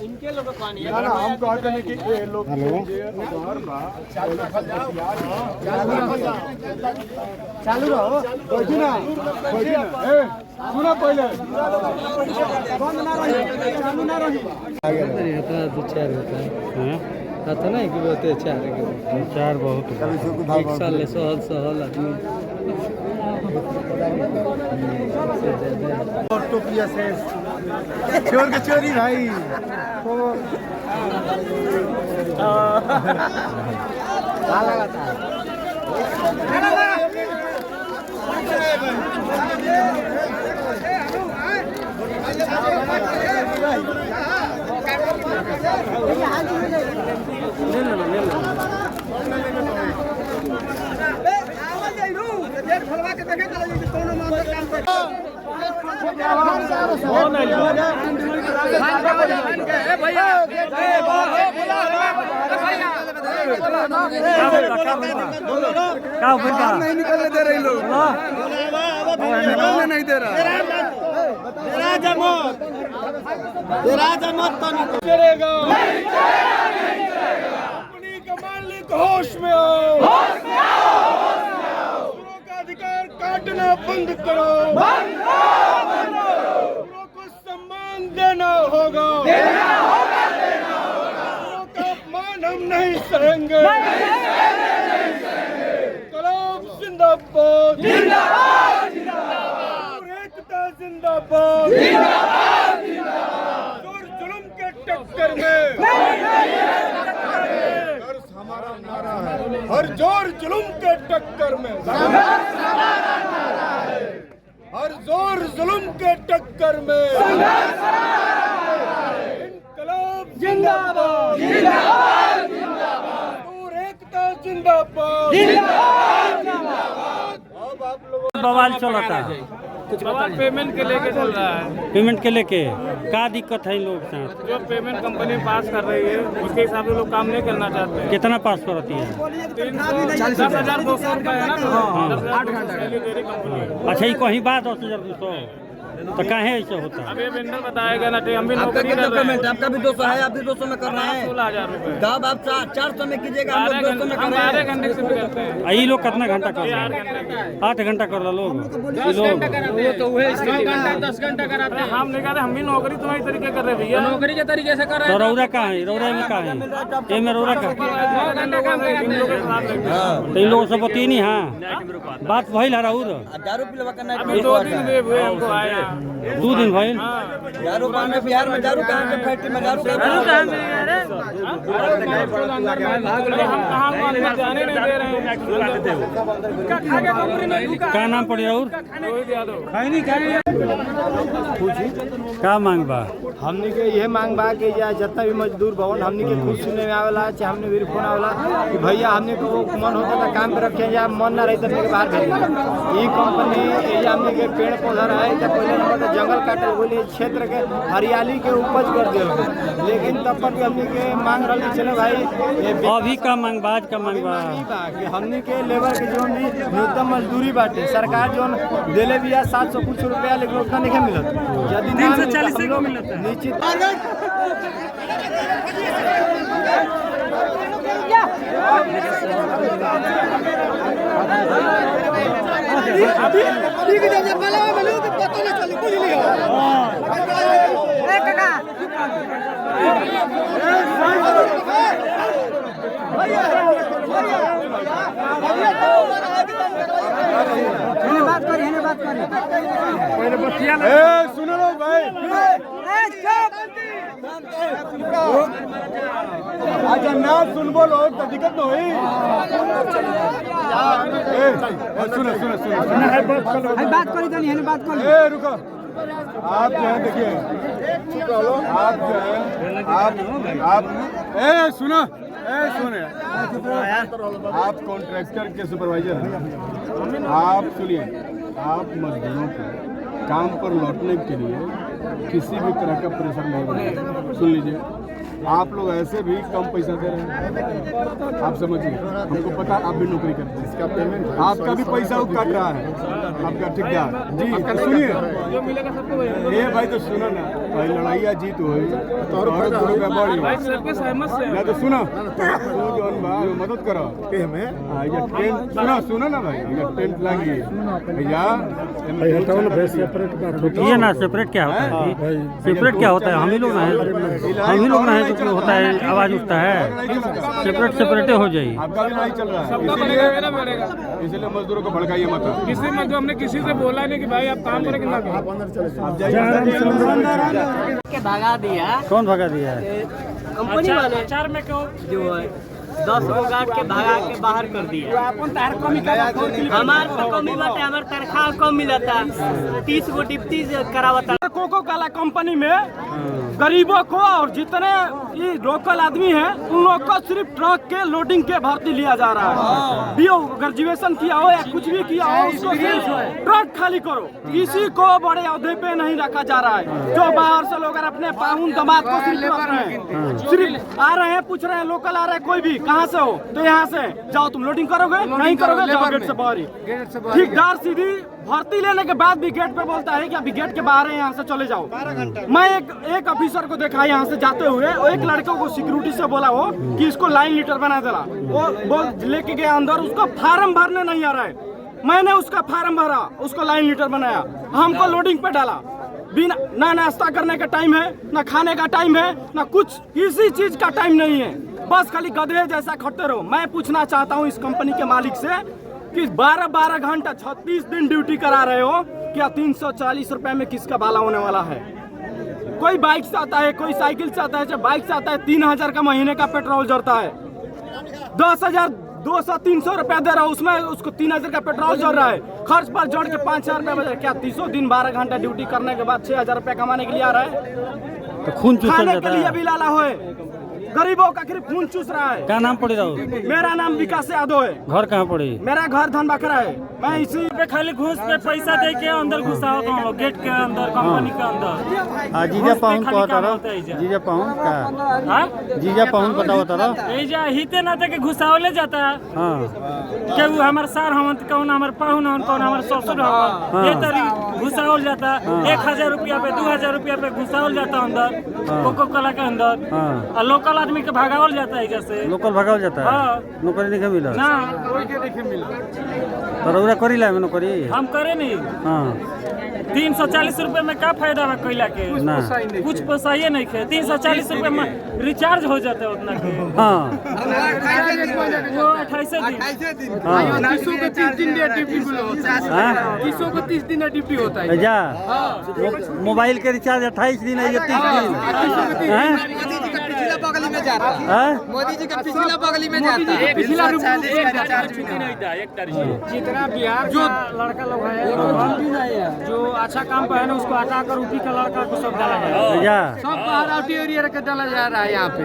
इनके लोग पानी ना हम कहते हैं कि ये लोग चालू रहो बैठी ना सुनो पहले बंद ना रही चालू ना रही होता दो चार होता है आता नहीं कि बहुत चार चार बहुत एक साल ले सहल आदमी टोपिया से चोर के चोरी भाई क्या लगाता है नहीं निकलने दे रहे लोग निकलने नहीं दे रहा जमत तो नहीं चलेगा अपनी का मालिक होश में आओ का अधिकार काटना बंद करो को सम्मान देना होगा का अपमान हम नहीं सहेंगे कलाम जिंदाबाद एकता जिंदाबाद जोर जुल्म के टक्कर में हमारा नारा है हर जोर जुल्म के टक्कर में हर जोर जुल्म के टक्कर में इनकलाब जिंदाबाद और एकता जिंदाबाद अब आप लोगों बवाल चलता है बवाल पेमेंट के लेके चल रहा है पेमेंट के लेके क्या दिक्कत है इन लोग साथ जो पेमेंट कंपनी पास कर रही है उसके हिसाब से लोग काम नहीं करना चाहते हैं कितना पास करती है 10,200 रुपये है ना 8 घंटा अच्छा ये कहीं बात 10,200 तो काहे ऐसा होता है अब ये वेंडर बताएगा ना हम भी नौकरी कर रहे हैं आपका भी 200 है आप भी 200 में कर रहे हैं 16,000 रुपये तब आप 400 में कीजिएगा हम लोग 200 में कर रहे हैं 12 घंटे से भी करते हैं ये लोग कितना घंटा कर रहे हैं 8 घंटा कर रहे लोग ये लोग 10 घंटा कराते हैं हम नहीं कहते हम भी नौकरी तुम्हारी तरीके कर रहे भैया नौकरी के तरीके से कर रहे तो रौरा कहाँ है रौरा में कहाँ है ये में रौरा का तो इन लोगों से बती नहीं हाँ बात वही ला रहा दारू पिलवा करना अभी 2 दिन हुए हमको आए 2 दिन भाई दारू में बिहार में दारू कहाँ के फैक्ट्री में दारू हम कहाँ जाने नहीं दे रहे हैं क्या नाम पड़ी और रोहित यादव क्या मांग बा हमने के यह मांग बा कि या जितना भी मजदूर भवन हमने के खुद सुनने में आवेला चाहे हमने भी फोन आवेला कि भैया हमने को मन होता था काम पे रखे या मन ना रही तो बाहर भेज ये कंपनी ये हमने के पेड़ पौधा रहे तो पहले नंबर तो जंगल काटल बोले क्षेत्र के हरियाली के उपज कर दिया लेकिन तब पर भी हमने के मांग रही चले भाई अभी का मांग बा आज का मांग बा कि हमने के लेबर के जो भी न्यूनतम मजदूरी बाटे सरकार जो दिले भी 700 कुछ रुपया लेकिन उतना नहीं मिलत यदि 340 को मिलता है निश्चित अभी के जब वाला बोलो तो पता नहीं चले कुछ नहीं हो बात करी पहले बतिया सुनो लो भाई अच्छा ना सुन बोलो तो दिक्कत तो हुई सुनो बात करी तो नहीं बात करो रुको आप जो है देखिए आप जो है आप सुनो सुने आप कॉन्ट्रैक्टर के सुपरवाइजर हैं आप सुनिए आप मजदूरों को काम पर लौटने के लिए किसी भी तरह का प्रेशर नहीं बनाए सुन लीजिए आप लोग ऐसे भी कम पैसा दे रहे हैं, आप समझिए, हमको पता आप भी नौकरी करते हैं, इसका पेमेंट आपका भी पैसा वो काट रहा है, आपका ठेकेदार जी। सुनिए ये भाई तो सुनो ना भाई, लड़ाइया जीत हुई तो बड़ी ना तो सुनो जौन बा मदद करो सुनो ना भाई, टेंट लगी भैया ये ना सेपरेट क्या होता है, सेपरेट क्या होता है, हम ही लोग ना है तो होता है, आवाज उठता है, सेपरेट हो जाए। आपका भी लड़ाई चल रहा है, इसलिए मजदूरों को भड़काइए मत। किसी मजदूर हमने किसी से बोला नहीं कि भाई आप काम करें कि ना करें। भगा दिया, कौन भगा दिया है? कंपनी वाले चार में क्यों जो है 10 गो गार्ड के भगा के बाहर कर दिया। हमार तो कमी बाटे, हमार तनख्वाह कम मिलता, 30 गो डिप्टी करावता। कोको कोला कंपनी में गरीबों को और जितने ये लोकल आदमी हैं उन लोग को सिर्फ ट्रक के लोडिंग के भर्ती लिया जा रहा है। बीओ ग्रेजुएशन किया हो या कुछ भी किया हो, उसको सिर्फ ट्रक खाली करो, किसी को बड़े अहदे पे नहीं रखा जा रहा है। जो बाहर से लोग अपने पाहुन दामाद को सिर्फ रख रहे हैं, सिर्फ आ रहे हैं, पूछ रहे हैं लोकल आ रहे हैं, कोई भी कहाँ से हो तो यहाँ से जाओ, तुम लोडिंग करोगे, नहीं करोगे जाओ गेट से बाहर ही। ठेकेदार सीधी भर्ती लेने के बाद भी गेट पे बोलता है कि अभी गेट के बाहर है, यहाँ से चले जाओ। मैं एक ऑफिसर को देखा यहाँ से जाते हुए, एक लड़के को सिक्योरिटी से बोला वो कि इसको लाइन लीटर बना देना, वो लेके गया अंदर, उसको फार्म भरने नहीं आ रहा है। मैंने उसका फार्म भरा, उसको लाइन लीटर बनाया, हमको लोडिंग पे डाला। बिना ना नाश्ता करने का टाइम है, ना खाने का टाइम है, ना कुछ किसी चीज का टाइम नहीं है, बस खाली गधे जैसा खटते रहो। मैं पूछना चाहता हूँ इस कंपनी के मालिक से कि 12-12 घंटा 36 दिन ड्यूटी करा रहे हो, क्या 340 रुपए में किसका भला होने वाला है? कोई बाइक से आता है, कोई साइकिल से आता है, चाहे बाइक से आता है, 3000 का महीने का पेट्रोल जलता है, 10,200-300 रुपया दे रहा है, उसमें उसको 3000 का पेट्रोल जल रहा है, खर्च पर जोड़ के 5000 रुपया बचा। क्या 300 दिन 12 घंटा ड्यूटी करने के बाद 6000 रुपया कमाने के लिए आ रहा है? तो खून चूसा खाने जाता के लिए है। भी लाला हो, गरीबों का सिर्फ खून चूस रहा है। क्या नाम पड़ी रहो? मेरा नाम विकास यादव है। घर कहाँ पड़ी? मेरा घर धनबाखरा है। मैं इसी पे खाली घूस पे पैसा दे के अंदर घुसाओ तो हम लोग गेट के अंदर, कंपनी के अंदर। जीजा पाहुन को होता रहो, जीजा पाहुन का, जीजा पाहुन पता होता रहो, हिते ना के घुसावले जाता है। हाँ के वो हमारे सार हम कौन, हमारे पाहुन हम कौन, हमारे ससुर हम, ये तरी घुसावल जाता। 1000 रुपया पे 2000 रुपया पे घुसावल जाता अंदर कोको कोला के अंदर, और लोकल आदमी के भगावल जाता है। जैसे लोकल भगावल जाता है, नौकरी नहीं मिला ना, रउरा करी ला नौकरी हम करे नहीं। हाँ 340 रुपए में क्या फायदा है कैला के? ना कुछ पोसाइए नहीं खे। 340 रुपए में रिचार्ज हो जाता है उतना के। हाँ वो 28 दिन, 330 दिन ड्यूटी होता है। जा मोबाइल के रिचार्ज 28 दिन है, ये 30 दिन मोदी जी के पिछला बगली में जाता है। पिछला जितना बिहार जो लड़का लोग है, जो अच्छा काम पे है ना, उसको हटा कर यूपी का लड़का को सब डाला जाए। सब बाहर आउटी एरिया के डाला जा रहा है। यहाँ पे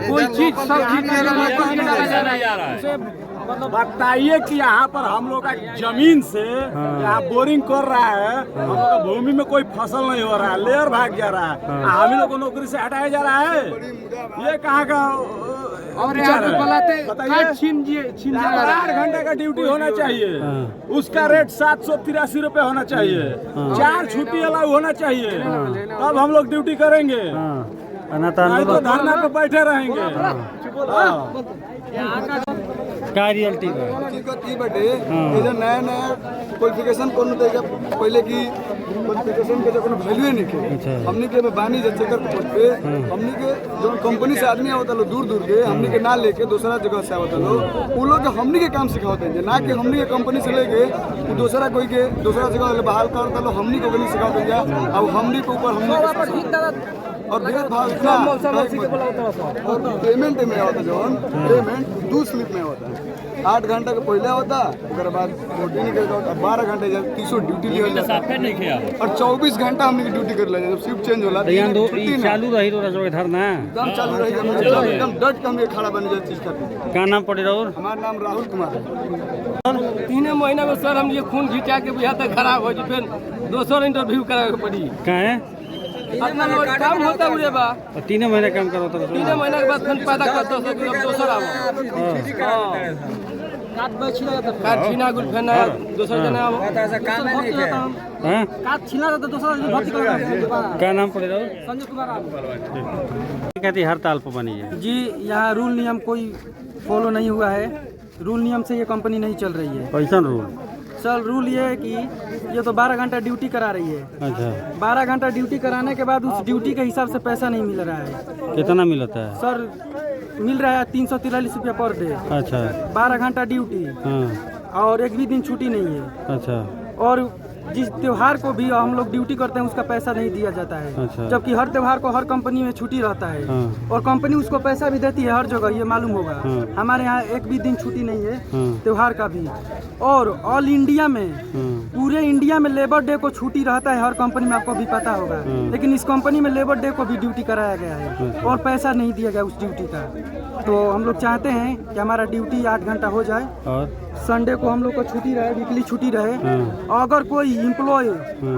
कोई चीज सब चीज डाला जा रहा है। बताइए कि यहाँ पर हम लोग का जमीन से यहाँ बोरिंग कर रहा है, हम लोग का भूमि में कोई फसल नहीं हो रहा है, लेयर भाग जा रहा है, हम लोग को नौकरी से हटाया जा रहा है। ये कहाँ का और यहाँ पे बताइए, 8 घंटे का ड्यूटी होना चाहिए, उसका रेट 783 रुपए होना चाहिए, 4 छुट्टी अलाउ होना चाहिए, तब हम लोग ड्यूटी करेंगे, नहीं तो धरना पे बैठे रहेंगे। क्या रियलिटी है बटे ये जो नया नया क्वालिफिकेशन कौन देगा, पहले की क्वालिफिकेशन के जो कोनो वैल्यू नहीं के, हमनी के में बानी जे चेकर पे पहुंच पे हमनी के जो कंपनी से आदमी आवत लो दूर दूर के, हमनी के ना लेके दूसरा जगह से आवत लो, उ लोग के हमनी के काम सिखावत है, ना कि हमनी के कंपनी से लेके दूसरा कोई के दूसरा जगह बहाल करता लो, हमनी को नहीं सिखावत है। अब हमनी के ऊपर हमनी और भेदभाव इतना और पेमेंट में होता है, जो पेमेंट 2 स्लिप में होता है, 8 घंटा के पहले होता, उसके बाद ड्यूटी नहीं करता, 12 घंटे जब 300 ड्यूटी लिया जाता और 24 घंटा हमने की ड्यूटी कर लिया, जब शिफ्ट चेंज होला चालू रही तो धरना एकदम चालू रही, एकदम डट कम ये खड़ा बने चीज करते। क्या नाम पड़ी रहो? हमारा नाम राहुल कुमार है। 3 महीना में सर हम ये खून घिचा के यहाँ तक खराब हो जी, फिर दोसर इंटरव्यू करावे पड़ी। कहाँ है? अपना काम होता उरे बा और 3 महीने काम करो तो 3 महीना के बाद फिर पैदा करता है कि दोसर आवो काट छीना गुल फेना दोसर जना आवो हैं काट छीना तो दोसर भर्ती कर क्या नाम पड़ेगा संजय कुमार आवो कहती हड़ताल पर बनी है जी यहाँ रूल नियम कोई फॉलो नहीं हुआ है। रूल नियम से ये कंपनी नहीं चल रही है। कैसा रूल? सर रूल ये है कि ये तो 12 घंटा ड्यूटी करा रही है। अच्छा 12 घंटा ड्यूटी कराने के बाद उस ड्यूटी के हिसाब से पैसा नहीं मिल रहा है। कितना मिलता है? सर मिल रहा है 343 रुपया पर डे। अच्छा 12 घंटा ड्यूटी हाँ और एक भी दिन छुट्टी नहीं है। अच्छा और जिस त्योहार को भी हम लोग ड्यूटी करते हैं उसका पैसा नहीं दिया जाता है। अच्छा। जबकि हर त्योहार को हर कंपनी में छुट्टी रहता है। हाँ। और कंपनी उसको पैसा भी देती है हर जगह, ये मालूम होगा। हाँ। हमारे यहाँ एक भी दिन छुट्टी नहीं है हाँ। त्योहार का भी। और ऑल इंडिया में पूरे इंडिया में लेबर डे को छुट्टी रहता है हर कंपनी में, आपको भी पता होगा। लेकिन इस कंपनी में लेबर डे को भी ड्यूटी कराया गया है और पैसा नहीं दिया गया उस ड्यूटी का। तो हम लोग चाहते हैं कि हमारा ड्यूटी 8 घंटा हो जाए और संडे को हम लोग को छुट्टी रहे, वीकली छुट्टी रहे। अगर कोई एम्प्लॉय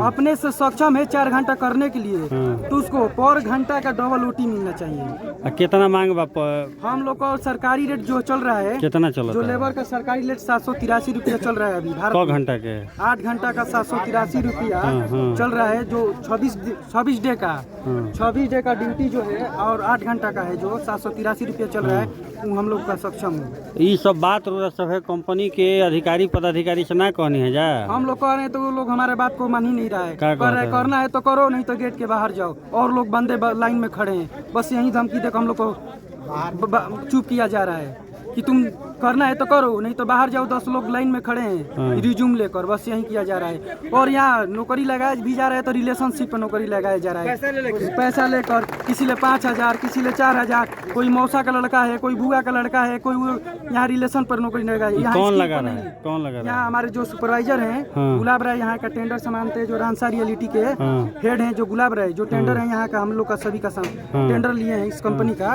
अपने से सक्षम है 4 घंटा करने के लिए तो उसको पर घंटा का डबल ओटी मिलना चाहिए। कितना मांग बाप? हम लोग को सरकारी रेट जो चल रहा है, कितना चल जो रहा है? लेबर का सरकारी रेट 783 रुपया चल रहा है अभी भारत क में। घंटा के? 8 घंटा का 783 रुपया हाँ। चल रहा है, जो 26 डे का 26 डे का ड्यूटी जो है और 8 घंटा का है जो 783 रुपया चल रहा है, वो हम लोग का सक्षम है। ये सब बात रो सब है कंपनी के अधिकारी पदाधिकारी से ना कहनी है जा? हम लोग कह रहे हैं तो वो लोग हमारे बात को मान ही नहीं रहा है। क्या कर रहे कहता है? करना है तो करो, नहीं तो गेट के बाहर जाओ। और लोग बंदे लाइन में खड़े हैं, बस यही धमकी देकर हम लोग को चुप किया जा रहा है कि तुम करना है तो करो, नहीं तो बाहर जाओ। 10 लोग लाइन में खड़े हैं रिज्यूम लेकर, बस यही किया जा रहा है। और यहाँ नौकरी लगाया भी जा रहा है तो रिलेशनशिप पर नौकरी लगाया जा रहा है, पैसा लेकर। किसी ले 5,000, किसी ले 4,000, कोई मौसा का लड़का है, कोई बुआ का लड़का है, कोई यहाँ रिलेशन पर नौकरी लगाया। कौन लगा रहा है? कौन लगा रहा यहाँ हमारे जो सुपरवाइजर हैं गुलाब राय, यहाँ का टेंडर संभालते हैं, जो रानसा रियलिटी के हेड हैं जो गुलाब राय, जो टेंडर है यहाँ का, हम लोग का सभी का टेंडर लिए हैं इस कंपनी का,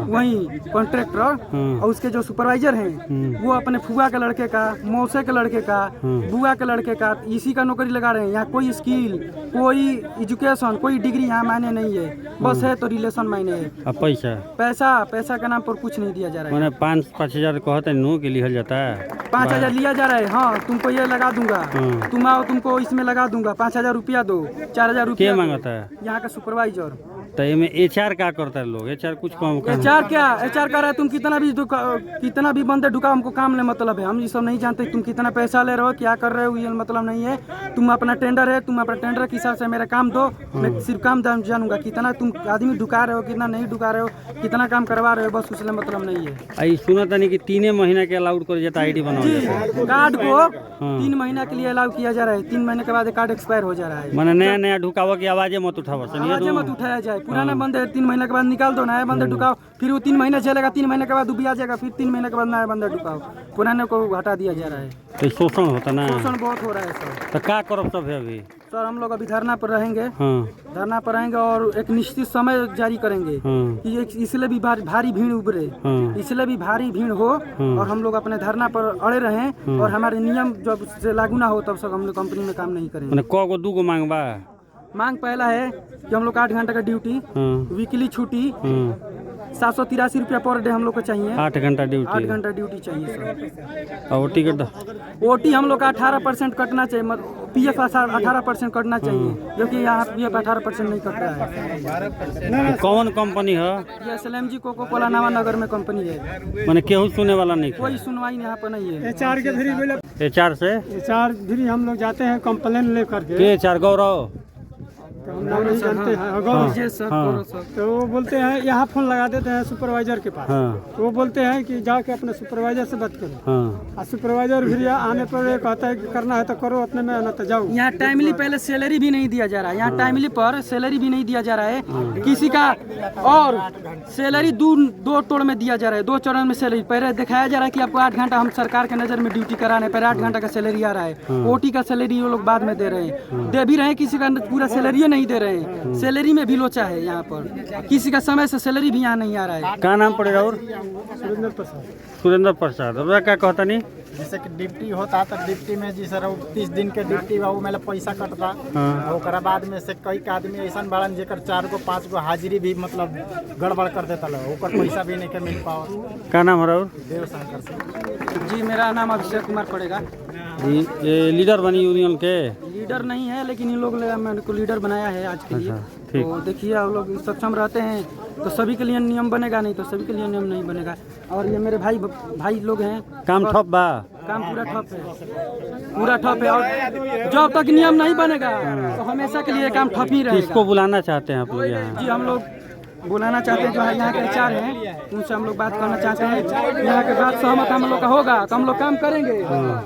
वही कॉन्ट्रैक्टर। और उसके जो सुपरवाइजर हैं वो अपने फुआ के लड़के का, मौसे के लड़के का, बुआ के लड़के का, इसी का नौकरी लगा रहे हैं। यहाँ कोई स्किल, कोई एजुकेशन, कोई डिग्री यहाँ मायने नहीं है, बस है तो रिलेशन मायने है। अब पैसा के नाम पर कुछ नहीं दिया जा रहा है। मैंने 5,000 कहते नो के लिया जाता है, 5,000 लिया जा रहा है। हाँ तुमको ये लगा दूंगा, तुम आओ तुमको इसमें लगा दूंगा, 5,000 रुपया दो, 4,000 रुपया मांगता है यहाँ का सुपरवाइजर। तो इसमें HR क्या करता है? लोग HR कुछ कम HR क्या HR कर रहा है? तुम कितना भी बंदे ढुकाओ, हमको काम ले मतलब है। हम ये सब नहीं जानते तुम कितना पैसा ले रहे हो, क्या कर रहे हो, ये मतलब नहीं है। तुम अपना टेंडर है, तुम अपना टेंडर के हिसाब से मेरा काम दो, मैं सिर्फ काम जानूंगा। कितना तुम आदमी ढुका रहे हो, कितना नहीं ढुका रहे हो, कितना काम करवा रहे हो, बस उससे मतलब नहीं है। आई सुना था नहीं कि 3 महीना के अलाउड कर जाता ID बनाओ कार्ड को 3 महीना के लिए अलाउ किया जा रहा है। 3 महीने के बाद कार्ड एक्सपायर हो जा रहा है। मैंने नया ढुकावा की आवाजें मत उठावा, आवाजें मत उठाया जाए। पुराना बंदे 3 महीने के बाद निकाल दो, नया बंदे ढुकाओ, फिर वो 3 महीने चलेगा, 3 महीने के बाद भी आ जाएगा, फिर 3 महीने के बाद नया बंदा ढुकाओ। पुराने को हटा दिया जा रहा है। तो शोषण होता ना? शोषण बहुत हो रहा है सर। तो क्या करो सब है अभी? सर हम लोग अभी धरना पर रहेंगे। हाँ धरना पर रहेंगे और एक निश्चित समय जारी करेंगे कि इसलिए भी भारी भीड़ उभरे, इसलिए भी भारी भीड़ हो और हम लोग अपने धरना पर अड़े रहें और हमारे नियम जब से लागू ना हो तब तक हम लोग कंपनी में काम नहीं करेंगे। को मांग बा? मांग पहला है कि हम लोग 8 घंटा का ड्यूटी, वीकली छुट्टी, 783 रुपया पर डे हम लोग को चाहिए। 8 घंटा ड्यूटी? 8 घंटा ड्यूटी चाहिए सर। और टिकट ओटी हम लोग का 18% कटना चाहिए, PF 18% कटना चाहिए, क्योंकि यहाँ PF 18% नहीं कट रहा है। कौन कंपनी है? ये SLMG कोको कोला नवा नगर में कंपनी है। मैंने केहू सुने वाला नहीं? कोई सुनवाई यहाँ पर नहीं है। HR के भी HR से? HR भी हम लोग जाते हैं कंप्लेन लेकर के। HR गौरव? तो हम लोग नहीं जानते हैं। तो वो बोलते हैं, यहाँ फोन लगा देते हैं सुपरवाइजर के पास। तो वो बोलते हैं कि जाके अपने सुपरवाइजर से बात करो। और सुपरवाइजर फिर आने पर कहता है कि करना है तो करो, अपने में ना तो जाओ। यहाँ टाइमली पहले सैलरी भी नहीं दिया जा रहा है। यहाँ टाइमली पर सैलरी भी नहीं दिया जा रहा है किसी का, और सैलरी दो तोड़ में दिया जा रहा है, 2 चरण में सैलरी। पहले दिखाया जा रहा है कि आपको 8 घंटा हम सरकार के नज़र में ड्यूटी कराने, पहले 8 घंटा का सैलरी आ रहा है। OT का सैलरी वो लोग बाद में दे रहे हैं, दे भी रहे हैं, किसी का पूरा सैलरी नहीं दे रहे हैं, सैलरी में भी लोचा है यहाँ पर, किसी का समय से सैलरी भी यहाँ नहीं आ रहा है। क्या नाम पड़ेगा और? सुरेंद्र प्रसाद। और क्या कहता नहीं? जैसे कि डिप्टी होता तो डिप्टी में जी सर 30 दिन के डिप्टी बा मतलब पैसा कटता, ओकरा बाद में से कई आदमी ऐसा बड़न जेकर 4 गो 5 गो हाजिरी भी मतलब गड़बड़ कर देता लोग, ओकर पैसा भी नहीं के मिल पाओ। क्या नाम है और? देवशंकर से जी मेरा नाम अभिषेक कुमार पड़ेगा जी। ये लीडर बनी यूनियन के? लीडर नहीं है, लेकिन इन लोग ने मेरे को लीडर बनाया है आज के लिए। ठीक। तो देखिए आप लोग सक्षम रहते हैं तो सभी के लिए नियम बनेगा, नहीं तो सभी के लिए नियम नहीं बनेगा। और ये मेरे भाई लोग हैं, काम ठप बा? काम पूरा ठप है, पूरा ठप है। और जब तक नियम नहीं बनेगा तो हमेशा के लिए काम ठप ही रहेगा। किसको बुलाना चाहते हैं आप लोग यहाँ? जी हम लोग बुलाना चाहते हैं जो है यहाँ के एचआर हैं, उनसे हम लोग बात करना चाहते हैं। यहाँ के बात सहमत हम लोग का होगा तो हम लोग काम करेंगे,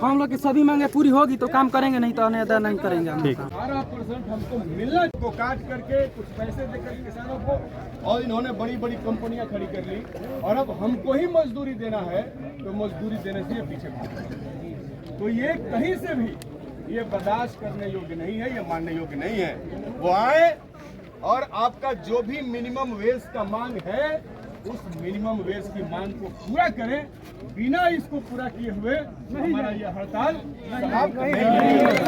हम लोग की सभी मांगे पूरी होगी तो काम करेंगे, नहीं तो अदा नहीं करेंगे हम लोग। 12% हमको मिलना को काट करके कुछ पैसे देकर किसानों को, और इन्होंने बड़ी बड़ी कंपनियां खड़ी कर ली और अब हमको ही मजदूरी देना है, तो मजदूरी देने से ये पीछे भाग रहे हैं। तो ये कहीं से भी ये बर्दाश्त करने योग्य नहीं है, ये मानने योग्य नहीं है। वो आए और आपका जो भी मिनिमम वेज का मांग है उस मिनिमम वेज की मांग को पूरा करें। बिना इसको पूरा किए हुए हमारा यह हड़ताल समाप्त नहीं होगी।